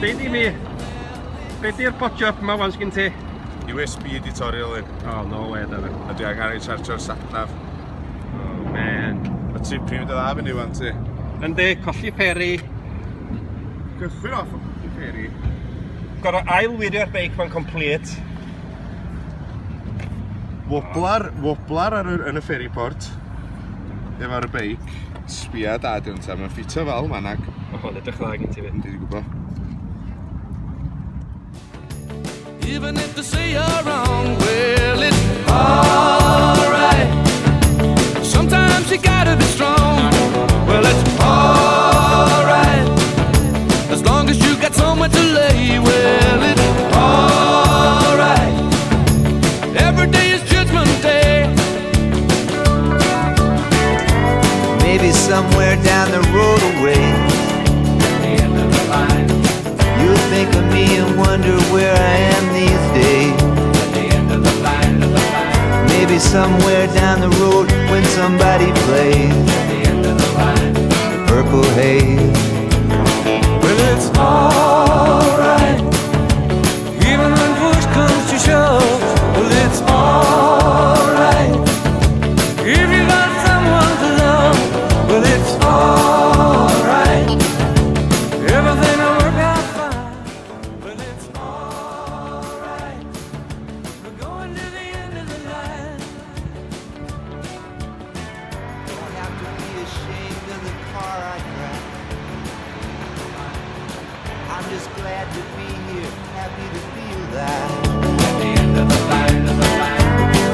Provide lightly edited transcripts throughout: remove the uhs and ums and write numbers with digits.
Deud I mi, be di'r botjob yma wan sgyn ti? USB editorial un. Oh, no way, Darren. A dwi angen ei charger cyntaf. Oh, man. A ti prif dy dda fyny fan ti. Yndi, colli peri. Cychwyn off i fferi. Gorau ail wirio'r beic ma'n complete. Wobblar yn y ferryport. Efo'r beic. Sbia da diwn ta, mae'n ffitio fel manag. O, hwn edrych dda gen ti fi. Yndi, di gwybod. Even if they say you're wrong, well, it's alright. Sometimes you gotta be strong. Well, it's alright. As long as you got somewhere to lay, well, it's alright. Every day is Judgment Day. Maybe somewhere down the road away, At the end of the line, you'll think of me and wonder where I am these days. at the end of the line, Maybe somewhere down the road when somebody plays at the end of the line. the purple haze. Well, it's alright. Even when push comes to shove, well, it's alright. If you got someone to love, well, it's alright. Everything will work out fine. Well, it's alright. We're going to the end of the line. Don't have to be ashamed of the car I drive. I'm just glad to be here, happy to be alive. At the end of the line,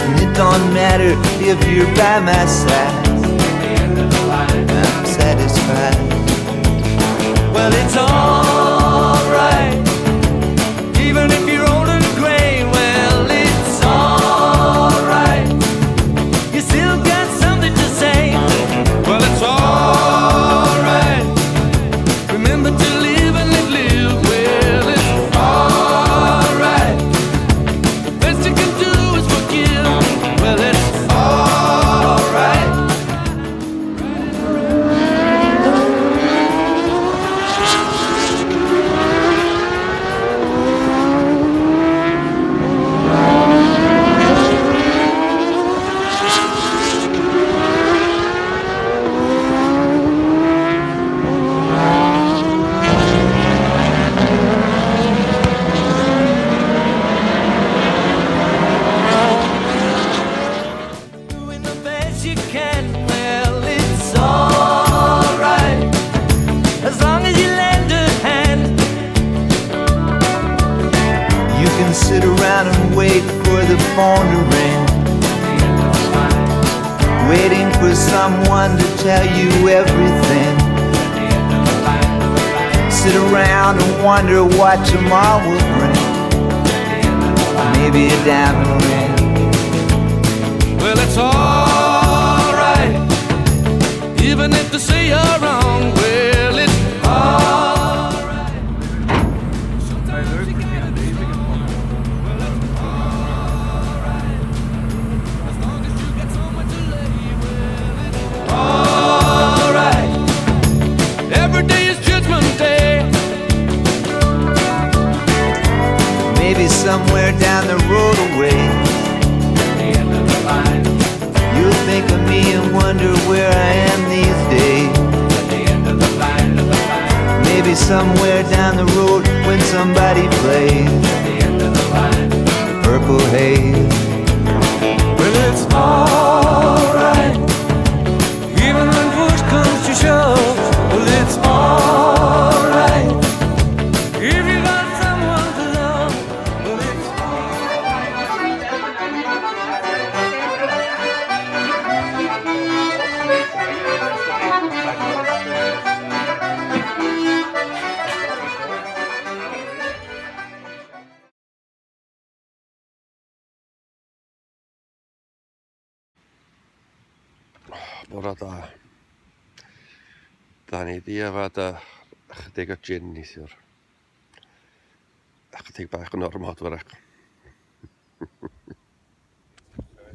And it don't matter if you're by my side, at the end of the line. I'm satisfied. Well, it's alright. Even if you're old and gray, well, it's alright. You still got something to say. Well, it's alright. Remember to live and live. Well, it's alright. The best you can do is forgive. Well, it's alright. Doing the best you can, well, it's alright. As long as you lend a hand. You can sit around and wait for the phone to ring, waiting for someone to tell you everything. Sit around and wonder what tomorrow will bring. Maybe a diamond ring. Well, it's alright. Even if they say you're wrong, well, it's alright. Sometimes you gotta be strong. Well, it's alright. As long as you got somewhere to lay, well, it's alright. Every day is Judgment Day. Maybe somewhere down the road away, At the end of the line, you'll think of me and wonder where I am these days. at the end of the line, Maybe somewhere down the road when somebody plays at the end of the line. the purple haze. Well, it's alright. Even when push comes to shove, well, it's alright. If you got someone to love, well, it's Bore da. Da ni di efo chydig o gin neithiwr. Chydig bach yn ormod fyrach.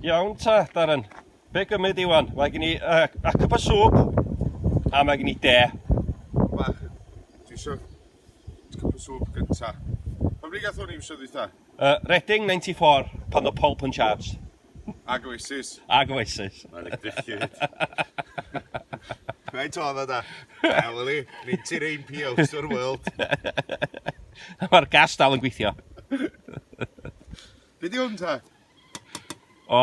Iawn ta, Darren. Be gymryd Iwan? Mae gen i cup o swp a mae gen i de. Bach, dwi isio cup o swp gynta. Pa bryd gath hwn i wsio dweitha? Reading 94, pan o Paul Punchards. Ag Oasis. Ag Oasis. Mae'n edrych Mae'n todd o da. Wel i, nid ti'r ein pios o'r world. Mae'r gas dal yn gweithio. Be di hwn ta? O,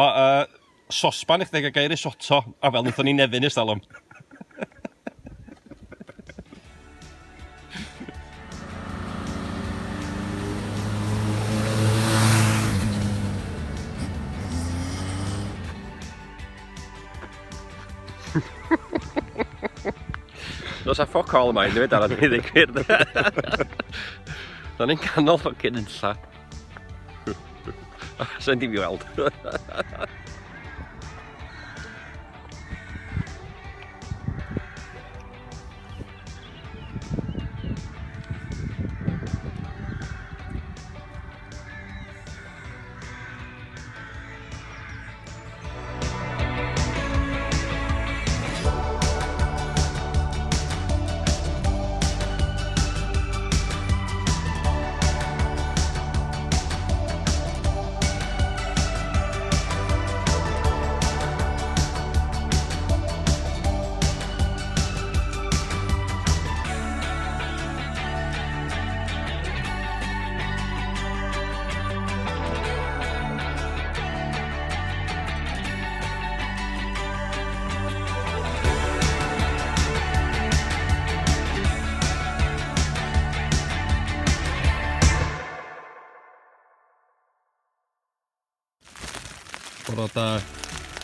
sosban eich deg a gair risotto, a fel wnaethon ni nefyn ys dalwm. Does a ffoc all yma, unrhyw ar ni ddigwyr. Da ni'n canol ffocin unlla. Sa'n di fi weld. Bora da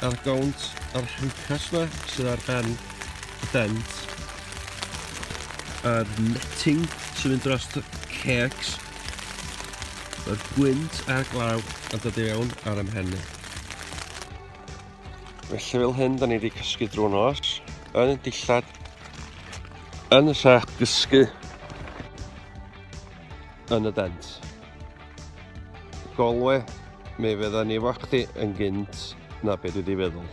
ar gawnt ar hynkas na sydd ar ben y dent. Yr netting sy'n mynd dros cecs. Yr gwynt a'r glaw a dod i fewn ar ymhenni. Felly fel hyn, da ni wedi cysgu drwy nos. Yn y dillad. Yn y sach gysgu. Yn y dent. Golwe. Mi fydda ni efo chdi yn gynt na beth dwi wedi feddwl.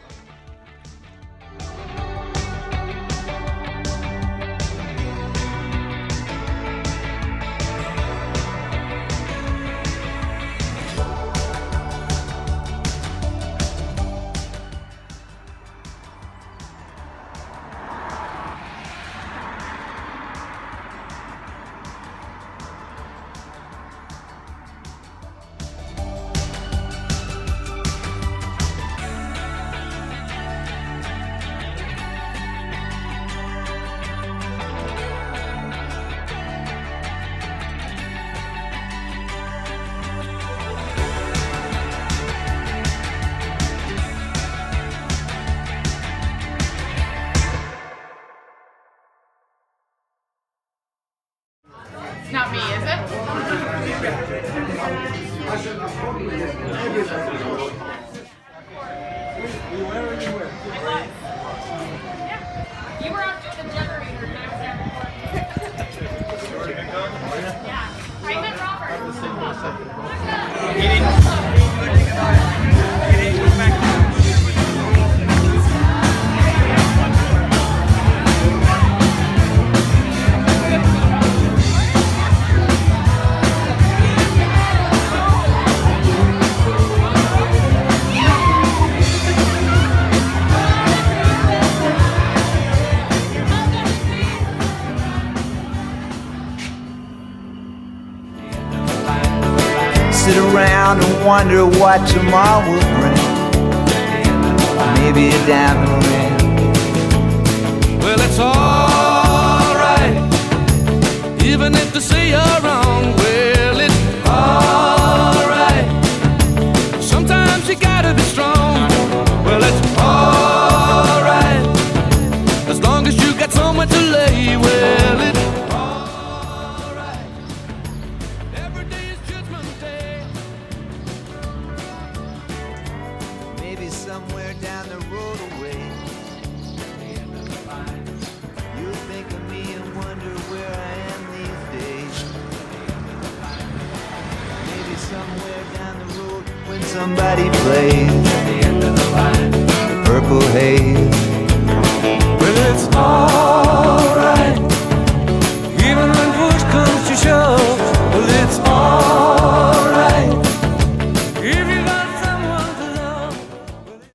Not me, is it? You were out doing the generator and I was there recording. Yeah. I met Sit around and wonder what tomorrow will bring. Maybe a diamond ring. Well, it's alright, even if they say you're wrong. Well, it's alright, sometimes you gotta be strong. Well, it's alright, as long as you got somewhere to lay. Well, it's alright, every day is Judgment Day. Maybe somewhere down the road away, you'll think of me and wonder where I am these days. Maybe somewhere down the road when somebody plays the purple haze. Well, it's all